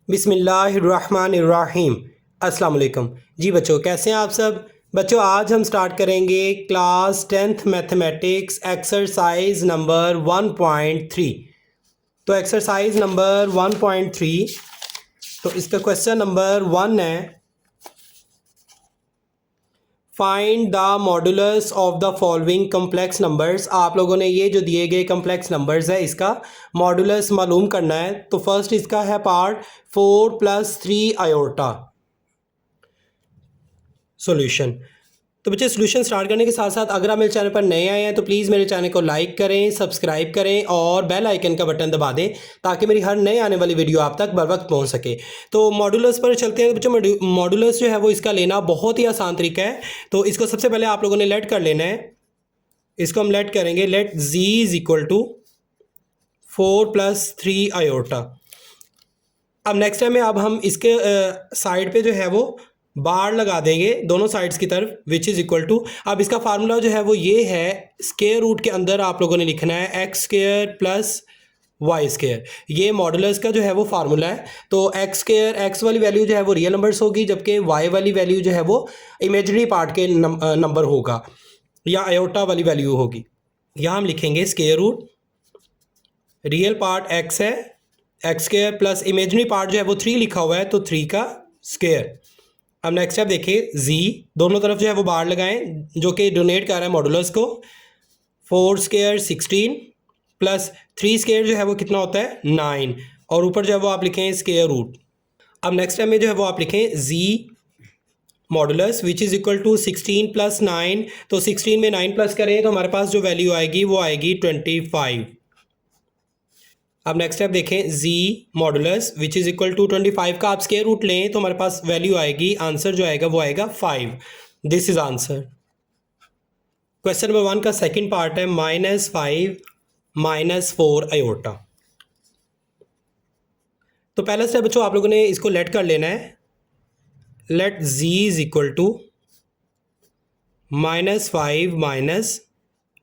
बिस्मिल्लाहिर्रहमानिर्रहीम। अस्सलाम वालेकुम। जी बच्चों, कैसे हैं आप सब? बच्चों, आज हम स्टार्ट करेंगे class 10th mathematics exercise number 1.3। तो एक्सरसाइज नंबर 1.3, तो इसका क्वेश्चन नंबर 1 है, find the modulus of the following complex numbers. आप लोगों ने ये जो दिए गए कम्प्लेक्स नंबर्स है इसका मॉडुलस मालूम करना है। तो फर्स्ट इसका है पार्ट 4 + 3 आयोटा। सॉल्यूशन। तो बच्चे, सॉल्यूशन स्टार्ट करने के साथ साथ अगर आप मेरे चैनल पर नए आए हैं तो प्लीज़ मेरे चैनल को लाइक करें, सब्सक्राइब करें और बेल आइकन का बटन दबा दें ताकि मेरी हर नए आने वाली वीडियो आप तक बर वक्त पहुंच सके। तो मॉडुलस पर चलते हैं बच्चों। मॉडुलस जो है वो इसका लेना बहुत ही आसान तरीका है। तो इसको सबसे पहले आप लोगों ने लेट कर लेना है। इसको हम लेट करेंगे, लेट z = 4 + 3 आयोटा। अब नेक्स्ट टाइम में अब हम इसके साइड पे जो है वो बार लगा देंगे दोनों साइड्स की तरफ, विच इज़ इक्वल टू, अब इसका फार्मूला जो है वो ये है, स्क्वायर रूट के अंदर आप लोगों ने लिखना है x² + y²। ये मॉडुलस का जो है वो फार्मूला है। तो x², x वाली वैल्यू जो है वो रियल नंबर्स होगी, जबकि y वाली वैल्यू जो है वो इमेजनरी पार्ट के नंबर होगा या आयोटा वाली वैल्यू होगी। यहाँ हम लिखेंगे square root, real part x है, x² प्लस इमेजनरी पार्ट जो है वो 3 लिखा हुआ है तो 3 का स्क्वायर। अब नेक्स्ट स्टेप देखिए, z दोनों तरफ जो है वो बार लगाएं जो कि डोनेट कर रहा है मॉडुलस को। 4² 16 प्लस 3² जो है वो कितना होता है 9, और ऊपर जो है वो आप लिखें स्क्वायर रूट। अब नेक्स्ट स्टेप में जो है वो आप लिखें z modulus which is equal to 16 + 9। तो 16 में 9 प्लस करें तो हमारे पास जो वैल्यू आएगी वो आएगी 25। अब नेक्स्ट स्टेप देखें, z modulus which is equal to 25 का आप स्क्वायर रूट लें तो हमारे पास वैल्यू आएगी, आंसर जो आएगा वो आएगा 5। This is answer. Question number 1 का सेकंड पार्ट है -5 - 4 आयोटा। तो पहला स्टेप बच्चों आप लोगों ने इसको लेट कर लेना है। Let z = -5 -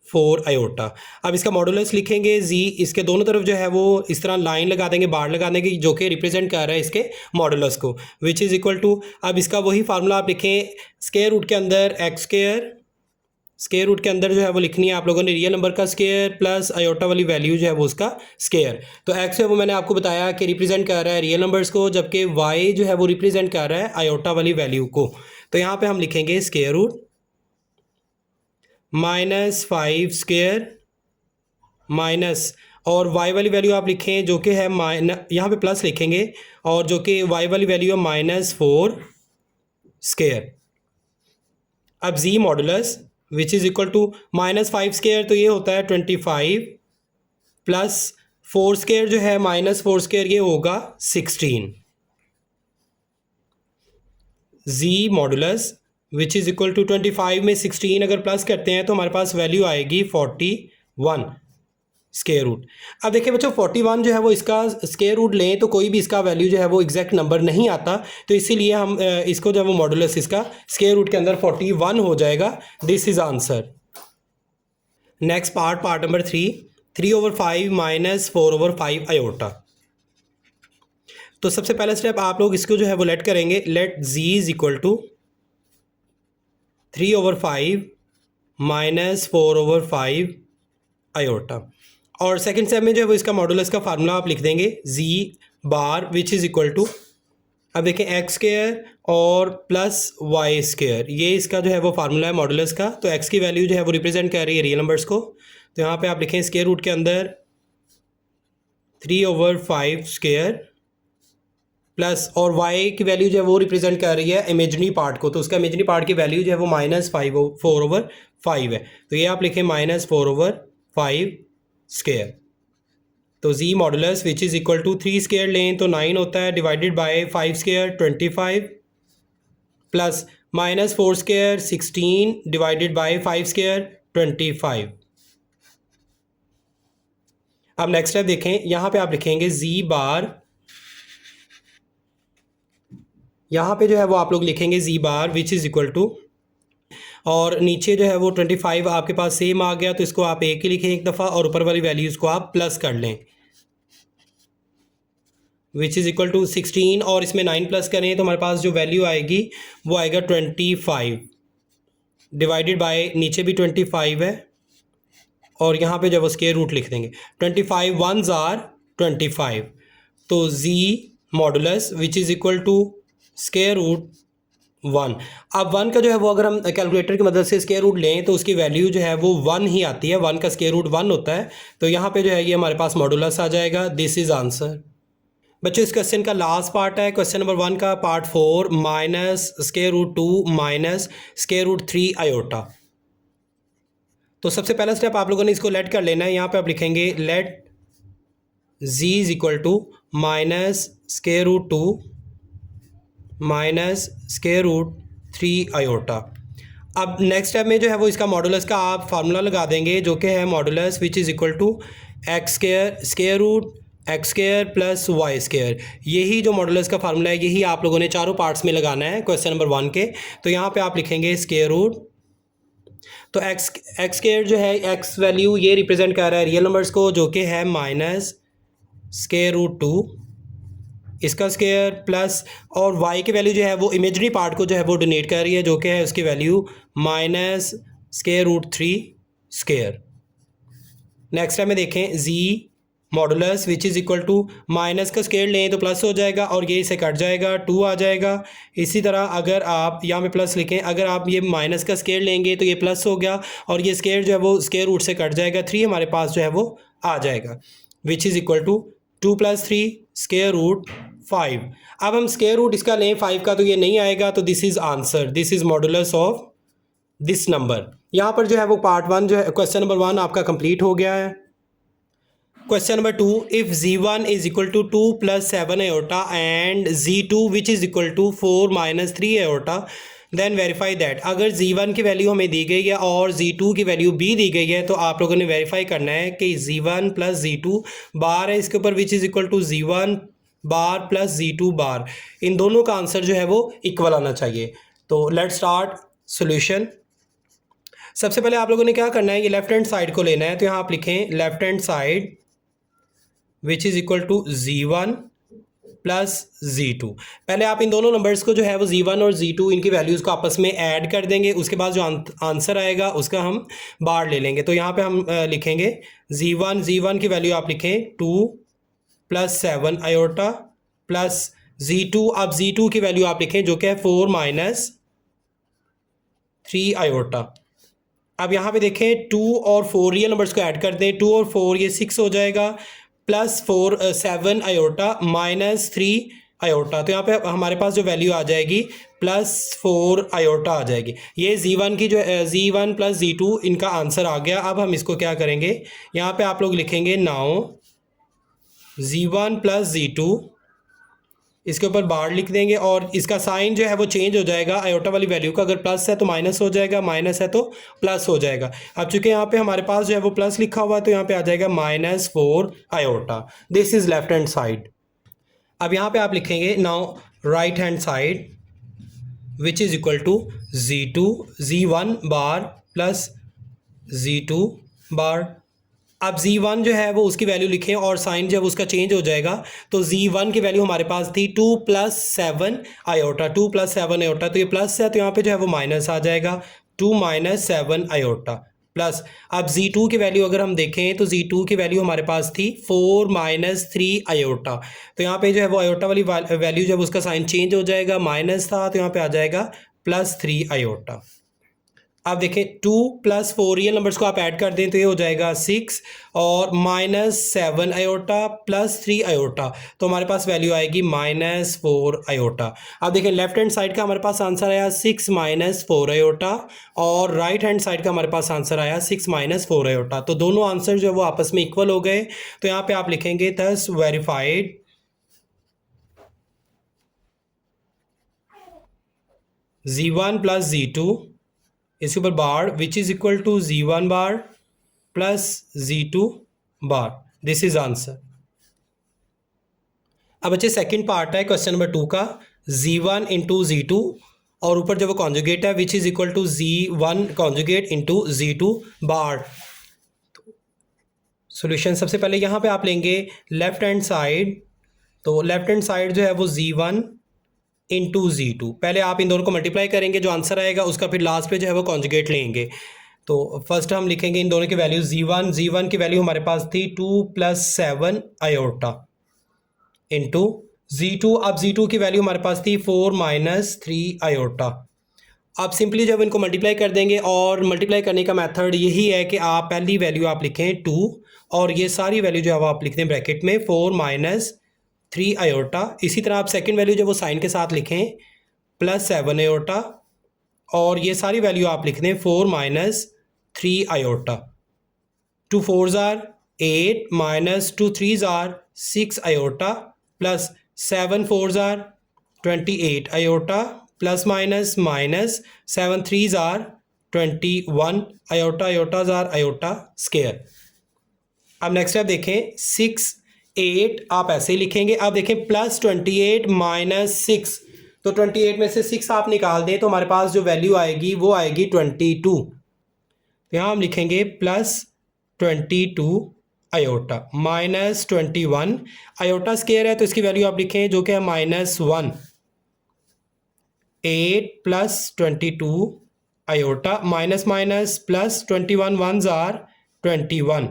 4 iota. अब इसका मॉडुलस लिखेंगे z, इसके दोनों तरफ जो है वो इस तरह लाइन लगा देंगे, बार लगा देंगे जो कि रिप्रेजेंट कर रहा है इसके मॉडुलस को, विच इज़ इक्वल टू, अब इसका वही फार्मूला आप लिखें, स्क्वायर रूट के अंदर x², स्क्वायर रूट के अंदर जो है वो लिखनी है आप लोगों ने रियल नंबर का स्क्वायर प्लस आयोटा वाली वैल्यू जो है वो उसका स्क्वायर। तो x है वो मैंने आपको बताया कि रिप्रेजेंट कर रहा है रियल नंबर्स को, जबकि y जो है वो रिप्रेजेंट कर रहा है आयोटा वाली वैल्यू को। तो यहाँ पे हम लिखेंगे स्क्वायर रूट -5² माइनस, और y वाली वैल्यू आप लिखें जो कि है यहाँ पे प्लस लिखेंगे, और जो कि y वाली वैल्यू है -4²। अब z modulus which is equal to -5², तो ये होता है 25 प्लस 4² जो है -4² ये होगा 16। z modulus which is equal to 25 में 16 अगर प्लस करते हैं तो हमारे पास वैल्यू आएगी 41 स्क्वायर रूट। अब देखिए बच्चों, 41 जो है वो इसका स्क्वायर रूट लें तो कोई भी इसका वैल्यू जो है वो एग्जैक्ट नंबर नहीं आता, तो इसीलिए हम इसको जो है वो मॉडुलस इसका स्क्वायर रूट के अंदर 41 हो जाएगा। This is answer. Next part number 3/5 - 4/5 iota. तो सबसे पहला स्टेप आप लोग इसको जो है वो लेट करेंगे, लेट z = 3/5 - 4/5 आयोटा। और सेकंड स्टेप में जो है वो इसका मॉडुलस का फार्मूला आप लिख देंगे, z bar which is equal to, अब देखें x² और प्लस y², ये इसका जो है वो फार्मूला है मॉडुलस का। तो x की वैल्यू जो है वो रिप्रेजेंट कर रही है रियल नंबर्स को, तो यहाँ पे आप लिखें स्क्वायर रूट के अंदर 3/5² प्लस, और y की वैल्यू जो है वो रिप्रेजेंट कर रही है इमेजनरी पार्ट को, तो उसका इमेजनरी पार्ट की वैल्यू जो है वो -4/5 है, तो ये आप लिखें -4/5²। तो z modulus which is equal to 3² लें तो 9 होता है, divided by 5² 25 plus -4² 16 divided by 5² 25। अब नेक्स्ट स्टेप देखें, यहाँ पे आप लिखेंगे z बार, यहाँ पे जो है वो आप लोग लिखेंगे z bar which is equal to, और नीचे जो है वो 25 आपके पास सेम आ गया तो इसको आप एक ही लिखें एक दफ़ा, और ऊपर वाली वैल्यूज़ को आप प्लस कर लें। विच इज़ इक्वल टू 16 और इसमें 9 प्लस करें तो हमारे पास जो वैल्यू आएगी वो आएगा 25 डिवाइडेड बाय नीचे भी 25 है और यहाँ पे जब वो स्केयर रूट लिख देंगे 25 1s आर 25 तो z modulus which is equal to square root 1। अब 1 का जो है वो अगर हम कैलकुलेटर की मदद से स्केयर रूट लें तो उसकी वैल्यू जो है वो 1 ही आती है, 1 का स्केयर रूट 1 होता है। तो यहाँ पे जो है ये हमारे पास मॉडुलस आ जाएगा। This is answer. बच्चों इस क्वेश्चन का लास्ट पार्ट है क्वेश्चन नंबर 1 का part 4 minus square root 2 minus square root 3 iota. तो सबसे पहला स्टेप आप लोगों ने इसको लेट कर लेना है। यहाँ पे आप लिखेंगे let z is equal to minus square root 2 minus square root 3 iota. अब नेक्स्ट स्टेप में जो है वो इसका मॉडुलस का आप फार्मूला लगा देंगे जो कि है modulus which is equal to x square square root x square plus y square. यही जो मॉडुलस का फार्मूला है यही आप लोगों ने चारों पार्ट्स में लगाना है क्वेश्चन नंबर 1 के। तो यहाँ पे आप लिखेंगे स्केयर रूट, तो एक्स स्केयर जो है एक्स वैल्यू ये रिप्रेजेंट कर रहा है रियल नंबर्स को जो कि है माइनस स्केयर रूट 2 इसका स्केयर प्लस और y की वैल्यू जो है वो इमेजरी पार्ट को जो है वो डोनेट कर रही है जो कि है उसकी value minus square root 3 square. Next time में देखें z modulus which is equal to minus का स्केयर लें तो प्लस हो जाएगा और ये इसे कट जाएगा 2 आ जाएगा। इसी तरह अगर आप यहाँ पे प्लस लिखें, अगर आप ये माइनस का स्केयर लेंगे तो ये प्लस हो गया और ये स्केयर जो है वो स्केयर रूट से कट जाएगा, 3 हमारे पास जो है वो आ जाएगा which is equal to 2 + 3 square root 5। अब हम स्केयर रूट इसका लें 5 का तो ये नहीं आएगा, तो this is answer, this is modulus of this number. यहाँ पर जो है वो पार्ट 1 जो है क्वेश्चन नंबर 1 आपका कंप्लीट हो गया है। Question number 2, if z1 is equal to 2 + 7 iota and z2 which is equal to 4 - 3 iota then verify that. अगर z1 की वैल्यू हमें दी गई है और z2 की वैल्यू भी दी गई है तो आप लोगों ने वेरीफाई करना है कि z1 + z2 बार है इसके ऊपर which is equal to z1 bar + z2 bar, इन दोनों का आंसर जो है वो इक्वल आना चाहिए। तो लेट्स स्टार्ट सोल्यूशन। सबसे पहले आप लोगों ने क्या करना है, ये लेफ्ट हैंड साइड को लेना है। तो यहाँ आप लिखें left hand side which is equal to z1 + z2। पहले आप इन दोनों नंबर्स को जो है वो z1 और z2 इनकी वैल्यूज़ को आपस में ऐड कर देंगे, उसके बाद जो आंसर आएगा उसका हम बार ले लेंगे। तो यहाँ पे हम लिखेंगे z1 की वैल्यू आप लिखें 2 + 7 आयोटा प्लस z2, अब z2 की वैल्यू आप लिखें जो कि है 4 - 3 आयोटा। अब यहाँ पे देखें 2 और 4 रियल नंबर्स को ऐड कर दें, 2 और 4 ये 6 हो जाएगा प्लस 7 आयोटा -3 आयोटा। तो यहाँ पे हमारे पास जो वैल्यू आ जाएगी +4 आयोटा आ जाएगी। ये z1 की जो z1 + z2 इनका आंसर आ गया। अब हम इसको क्या करेंगे, यहाँ पे आप लोग लिखेंगे नाउ z1 + z2, इसके ऊपर बार लिख देंगे और इसका साइन जो है वो चेंज हो जाएगा आयोटा वाली वैल्यू का, अगर प्लस है तो माइनस हो जाएगा, माइनस है तो प्लस हो जाएगा। अब चूंकि यहाँ पे हमारे पास जो है वो प्लस लिखा हुआ है तो यहाँ पे आ जाएगा -4 iota. This is left hand side. अब यहाँ पे आप लिखेंगे now right hand side which is equal to z1 bar plus z2 bar. अब z1 जो है वो उसकी वैल्यू लिखें और साइन जब उसका चेंज हो जाएगा तो z1 की वैल्यू हमारे पास थी 2 + 7 आयोटा, 2 + 7 आयोटा, तो ये प्लस है तो यहाँ पे जो है वो माइनस आ जाएगा 2 - 7 आयोटा प्लस। अब z2 की वैल्यू अगर हम देखें तो z2 की वैल्यू हमारे पास थी 4 - 3 आयोटा, तो यहाँ पे जो है वो आयोटा वाली वैल्यू जब उसका साइन चेंज हो जाएगा, माइनस था तो यहाँ पे आ जाएगा +3 आयोटा। अब देखें 2 + 4 रियल नंबर्स को आप ऐड कर दें तो ये हो जाएगा 6 और -7 आयोटा +3 आयोटा, तो हमारे पास वैल्यू आएगी -4 आयोटा। अब देखें लेफ्ट हैंड साइड का हमारे पास आंसर आया 6 - 4 आयोटा और राइट हैंड साइड का हमारे पास आंसर आया 6 - 4 आयोटा। तो दोनों आंसर जो है वो आपस में इक्वल हो गए। तो यहाँ पे आप लिखेंगे थस वेरीफाइड z1 + z2, इसके ऊपर bar which is equal to z1 bar plus z2 bar. This is answer. अब बच्चे सेकंड पार्ट है क्वेश्चन नंबर 2 का, z1 × z2 और ऊपर जो वो कॉन्जुगेट है which is equal to z1 conjugate × z2 bar. Solution सबसे पहले यहाँ पे आप लेंगे लेफ्ट हैंड साइड तो लेफ्ट हैंड साइड जो है वो Z1 इंटू Z2, पहले आप इन दोनों को मल्टीप्लाई करेंगे, जो आंसर आएगा उसका फिर लास्ट पे जो है वो कॉन्जुगेट लेंगे। तो फर्स्ट हम लिखेंगे इन दोनों की वैल्यू Z1 की वैल्यू हमारे पास थी 2 + 7 आयोटा इंटू Z2, अब Z2 की वैल्यू हमारे पास थी 4 - 3 आयोटा। आप सिंपली जब इनको मल्टीप्लाई कर देंगे, और मल्टीप्लाई करने का मेथड यही है कि आप पहली वैल्यू आप लिखें 2 और ये सारी वैल्यू जो है आप लिख दें ब्रैकेट में 4 - 3 आयोटा। इसी तरह आप सेकंड वैल्यू जो वो साइन के साथ लिखें +7 आयोटा, और ये सारी वैल्यू आप लिख दें 4 - 3 iota. 2 4s are 8 - 2 3s are 6 iota plus 7 4s are 28 iota plus minus 7 3s are 21 iota, iotas are iota square. अब नेक्स्ट आप देखें 6 8 आप ऐसे ही लिखेंगे। अब देखें +28 - 6, तो 28 में से 6 आप निकाल दें तो हमारे पास जो वैल्यू आएगी वो आएगी 22। तो यहाँ हम लिखेंगे +22 आयोटा -21 आयोटा स्केयर है, तो इसकी वैल्यू आप लिखें जो कि है -1। 8 + 22 iota minus plus 21 1s are 21।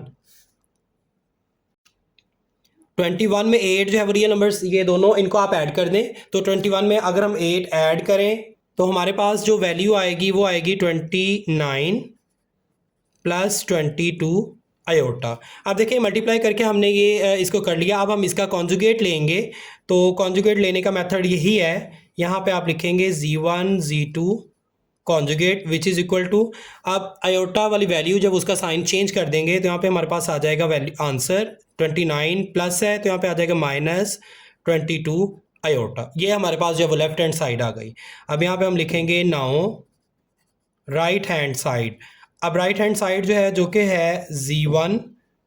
21 में 8 जो है वो रियल नंबर्स, ये दोनों इनको आप ऐड कर दें, तो 21 में अगर हम 8 ऐड करें तो हमारे पास जो वैल्यू आएगी वो आएगी 29 + 22 आयोटा। अब देखिए मल्टीप्लाई करके हमने ये इसको कर लिया। अब हम इसका कॉन्जुगेट लेंगे, तो कॉन्जुगेट लेने का मेथड यही है। यहाँ पे आप लिखेंगे Z1 Z2 conjugate which is equal to, अब आयोटा वाली वैल्यू जब उसका साइन चेंज कर देंगे तो यहाँ पे हमारे पास आ जाएगा वैल्यू आंसर 29 प्लस है तो यहाँ पे आ जाएगा -22 आयोटा। ये हमारे पास जो है वो लेफ्ट हैंड साइड आ गई। अब यहाँ पे हम लिखेंगे नाउ राइट हैंड साइड। अब राइट हैंड साइड जो है जो कि है Z1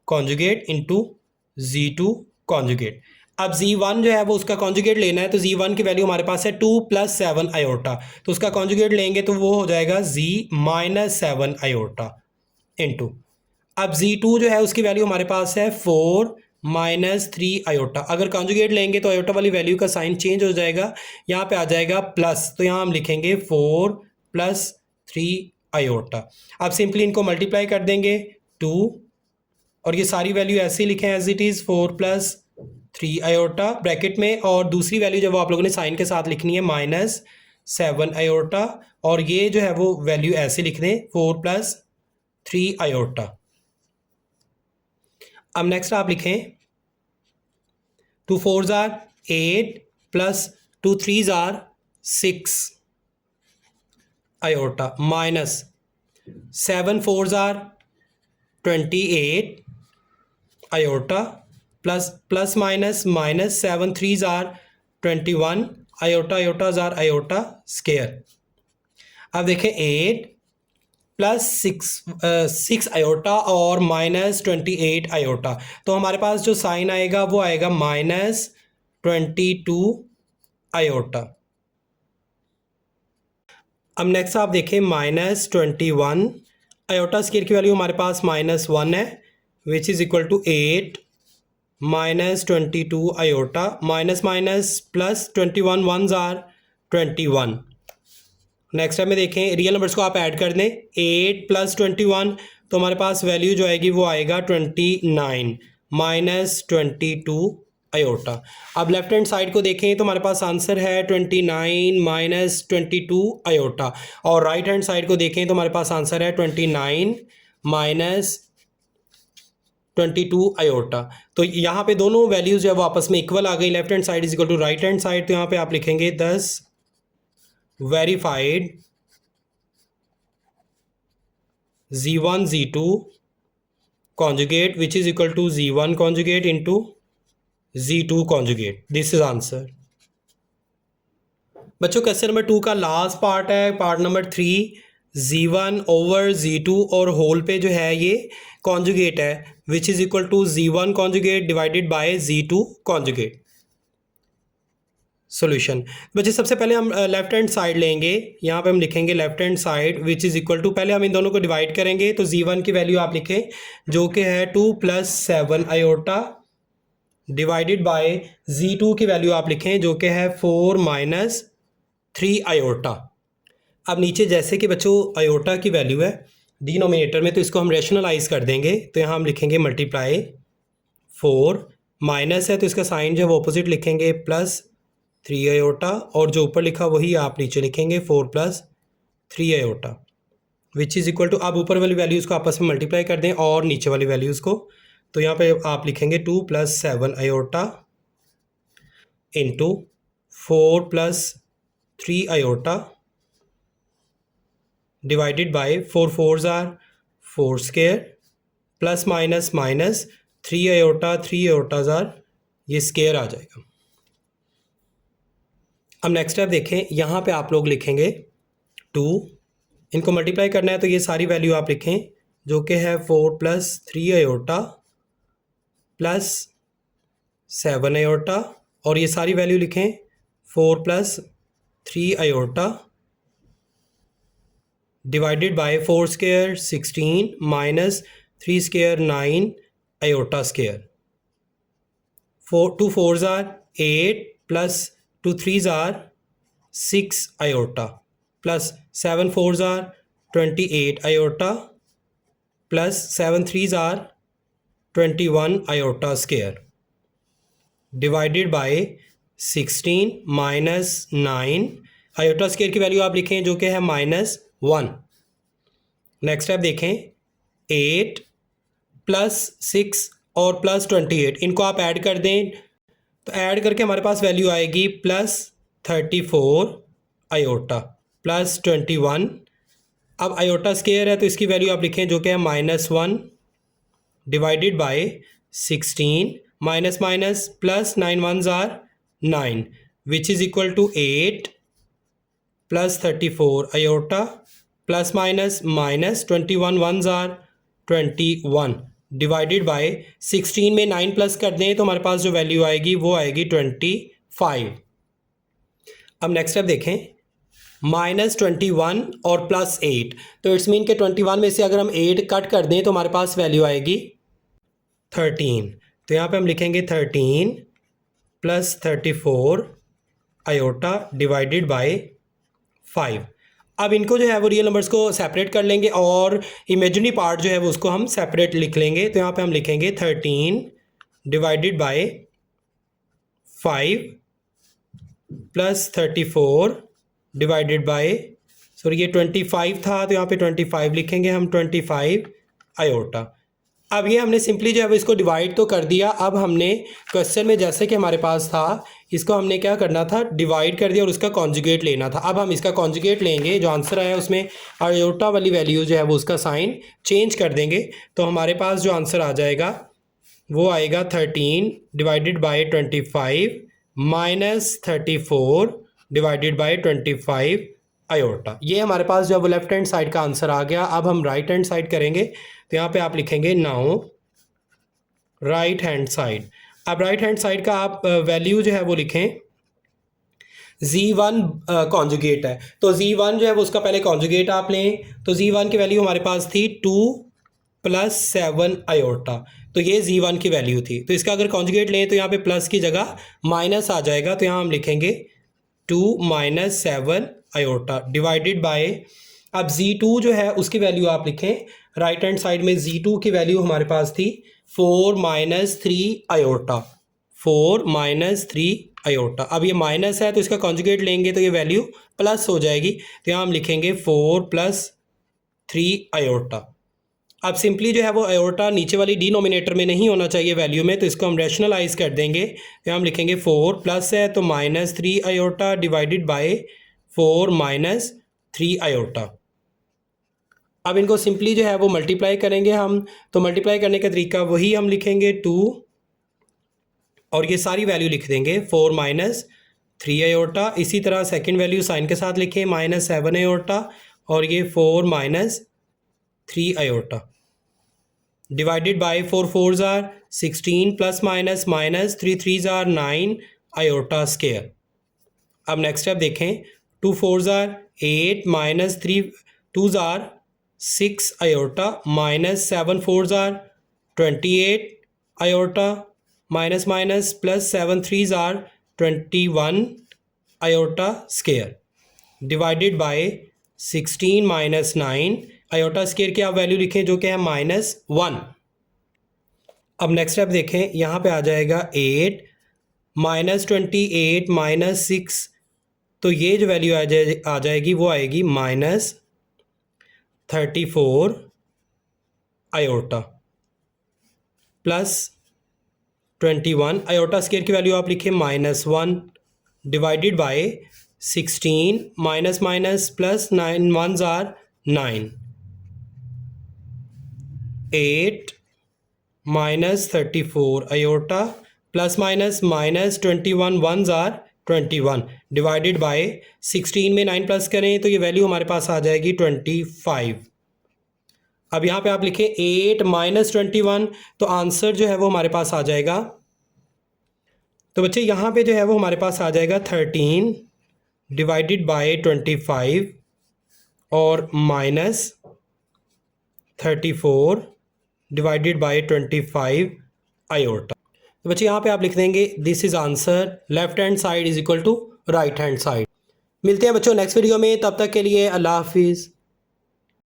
conjugate into Z2 conjugate. अब Z1 जो है वो उसका कॉन्जुगेट लेना है, तो Z1 की वैल्यू हमारे पास है 2 + 7 आयोटा, तो उसका कॉन्जुगेट लेंगे तो वो हो जाएगा Z - 7 आयोटा इंटू, अब Z2 जो है उसकी वैल्यू हमारे पास है 4 - 3 आयोटा। अगर कॉन्जुगेट लेंगे तो आयोटा वाली वैल्यू का साइन चेंज हो जाएगा, यहाँ पे आ जाएगा प्लस, तो यहाँ हम लिखेंगे 4 + 3 आयोटा। अब सिंपली इनको मल्टीप्लाई कर देंगे 2, और ये सारी वैल्यू ऐसे ही लिखें as it is 4 + 3 iota bracket में, और दूसरी वैल्यू जब आप लोगों ने साइन के साथ लिखनी है -7 आयोटा, और ये जो है वो वैल्यू ऐसे लिख दें 4 + 3 आयोटा। अब नेक्स्ट आप लिखें 2 4s are 8 + 2 3s are 6 iota minus 7 4s are 28 iota plus minus -7 3s are 21 iota, iotas are iota square. अब देखें 8 + 6 आयोटा और -28 आयोटा, तो हमारे पास जो साइन आएगा वो आएगा -22 आयोटा। अब नेक्स्ट आप देखें -21 आयोटा स्केयर की वैल्यू हमारे पास -1 है which is equal to 8 -22 iota minus plus 21 1s are 21। Next time में देखें रियल नंबर्स को आप ऐड कर दें 8 + 21, तो हमारे पास वैल्यू जो आएगी वो आएगा 29 -22 आयोटा। अब लेफ्ट हैंड साइड को देखें तो हमारे पास आंसर है 29 - 22 आयोटा, और राइट हैंड साइड को देखें तो हमारे पास आंसर है 29 - 22 आयोटा। तो यहाँ पे दोनों वैल्यूज़ जो है वो आपस में इक्वल आ गई। Left hand side is equal to right hand side, तो यहाँ पे आप लिखेंगे 10 verified Z1 Z2 conjugate which is equal to Z1 conjugate into Z2 conjugate. This is answer. बच्चों क्वेश्चन नंबर 2 का लास्ट पार्ट है, part number 3, Z1 over Z2 और whole पे जो है ये कॉन्जुगेट है which is equal to Z1 conjugate divided by Z2 conjugate. Solution बच्चे सबसे पहले हम लेफ्ट हैंड साइड लेंगे, यहाँ पे हम लिखेंगे left hand side which is equal to, पहले हम इन दोनों को डिवाइड करेंगे, तो Z1 की वैल्यू आप लिखें जो कि है 2 + 7 आयोटा डिवाइडेड बाय Z2 की वैल्यू आप लिखें जो कि है 4 माइनस 3 आयोटा। अब नीचे जैसे कि बच्चों आयोटा की वैल्यू है डिनोमिनेटर में, तो इसको हम रेशनलाइज कर देंगे। तो यहाँ हम लिखेंगे मल्टीप्लाई 4, माइनस है तो इसका साइन जो है वो अपोजिट लिखेंगे प्लस 3 आयोटा, और जो ऊपर लिखा वही आप नीचे लिखेंगे 4 plus 3 iota, which is equal to, आप ऊपर वाली वैल्यूज़ को आपस में मल्टीप्लाई कर दें और नीचे वाली वैल्यूज़ को। तो यहाँ पे आप लिखेंगे 2 plus 7 iota into 4 plus 3 iota divided by 4 4s are 4 square plus minus minus 3 iota 3 iotas are, ये स्क्वायर आ जाएगा। अब नेक्स्ट स्टेप देखें, यहाँ पे आप लोग लिखेंगे 2, इनको मल्टीप्लाई करना है तो ये सारी वैल्यू आप लिखें जो कि है 4 प्लस 3 आयोटा प्लस 7 आयोटा, और ये सारी वैल्यू लिखें 4 plus 3 iota divided by 4 square 16 minus 3 square 9 iota square. 2 4s are 8 plus 2 3s are 6 iota plus 7 4s are 28 iota plus 7 3s are 21 iota square divided by 16 minus 9 iota square की value आप लिखें जो कि है -1। Next step देखें, 8 plus 6 और plus 28, इनको आप ऐड कर दें तो ऐड करके हमारे पास वैल्यू आएगी प्लस 34 आयोटा प्लस 21। अब आयोटा स्क्वायर है तो इसकी वैल्यू आप लिखें जो कि है -1 divided by 16 minus minus plus 9 1s are 9, which is equal to 8 plus 34 iota plus minus minus 21 1s are 21 divided by 16 में 9 प्लस कर दें तो हमारे पास जो वैल्यू आएगी वो आएगी 25। अब नेक्स्ट स्टेप देखें, -21 और प्लस 8, तो इट्स मीन के 21 में से अगर हम 8 कट कर दें तो हमारे पास वैल्यू आएगी 13। तो यहाँ पे हम लिखेंगे 13 प्लस 34 आयोटा डिवाइडेड बाय 5। अब इनको जो है वो रियल नंबर्स को सेपरेट कर लेंगे और इमेजिनरी पार्ट जो है वो उसको हम सेपरेट लिख लेंगे। तो यहाँ पे हम लिखेंगे 13 divided by 5 plus 34 divided by, sorry ये 25 था तो यहाँ पे 25 लिखेंगे हम 25 आयोटा। अब ये हमने सिंपली जो है वो इसको डिवाइड तो कर दिया। अब हमने क्वेश्चन में जैसे कि हमारे पास था इसको हमने क्या करना था, डिवाइड कर दिया और उसका कॉन्जुगेट लेना था। अब हम इसका कॉन्जुगेट लेंगे, जो आंसर आया उसमें आयोटा वाली वैल्यू जो है वो उसका साइन चेंज कर देंगे। तो हमारे पास जो आंसर आ जाएगा वो आएगा 13 divided by 25 minus 34 divided by 25 iota. ये हमारे पास जो है वो लेफ्ट हैंड साइड का आंसर आ गया। अब हम राइट हैंड साइड करेंगे तो यहाँ पे आप लिखेंगे नाउ राइट हैंड साइड। अब राइट हैंड साइड का आप वैल्यू जो है वो लिखें Z1 कॉन्जुगेट है, तो Z1 जो है वो उसका पहले कॉन्जुगेट आप लें। तो Z1 की वैल्यू हमारे पास थी 2 प्लस 7 आयोटा, तो ये Z1 की वैल्यू थी। तो इसका अगर कॉन्जुगेट लें तो यहाँ पे प्लस की जगह माइनस आ जाएगा। तो यहाँ हम लिखेंगे 2 माइनस 7 आयोटा डिवाइडेड बाय, अब Z2 जो है उसकी वैल्यू आप लिखें राइट हैंड साइड में। Z2 की वैल्यू हमारे पास थी 4 माइनस 3 आयोटा, 4 माइनस 3 आयोटा। अब ये माइनस है तो इसका कॉन्जुगेट लेंगे तो ये वैल्यू प्लस हो जाएगी। तो यहाँ हम लिखेंगे 4 प्लस 3 आयोटा। अब सिंपली जो है वो आयोटा नीचे वाली डिनोमिनेटर में नहीं होना चाहिए वैल्यू में, तो इसको हम रैशनलाइज कर देंगे। तो हम लिखेंगे 4 प्लस है तो -3 iota divided by 4 minus 3 iota. अब इनको सिंपली जो है वो मल्टीप्लाई करेंगे हम, तो मल्टीप्लाई करने का तरीका वही हम लिखेंगे 2 और ये सारी वैल्यू लिख देंगे 4 माइनस 3 आयोटा। इसी तरह सेकंड वैल्यू साइन के साथ लिखें -7 आयोटा और ये 4 minus 3 iota divided by 4 4s are 16 plus minus minus 3 3s are 9 iota square. अब नेक्स्ट स्टेप देखें, 2 4s are 8 minus 3 2s are 6 iota minus 7 4s are 28 iota minus minus plus 7 3s are 21 iota square divided by 16 minus 9 iota square की आप value लिखें जो कि है -1। अब next step देखें, यहाँ पे आ जाएगा 8 -28 -6, तो ये जो वैल्यू आ जाएगी वो आएगी -34 आयोटा प्लस 21 आयोटा स्केयर की वैल्यू आप लिखें -1 divided by 16 minus minus plus 9 1s are 9 8 -34 iota plus minus -21 1s are 21 divided by 16 में 9 प्लस करें तो ये वैल्यू हमारे पास आ जाएगी 25। अब यहाँ पे आप लिखें 8 -21, तो आंसर जो है वो हमारे पास आ जाएगा, तो बच्चे यहाँ पे जो है वो हमारे पास आ जाएगा 13 डिवाइडेड बाय 25 और -34 डिवाइडेड बाय 25 आयोटा। तो बच्चे यहाँ पे आप लिख देंगे this is answer, left hand side is equal to right hand side. मिलते हैं बच्चों नेक्स्ट वीडियो में, तब तक के लिए अल्लाह हाफिज़।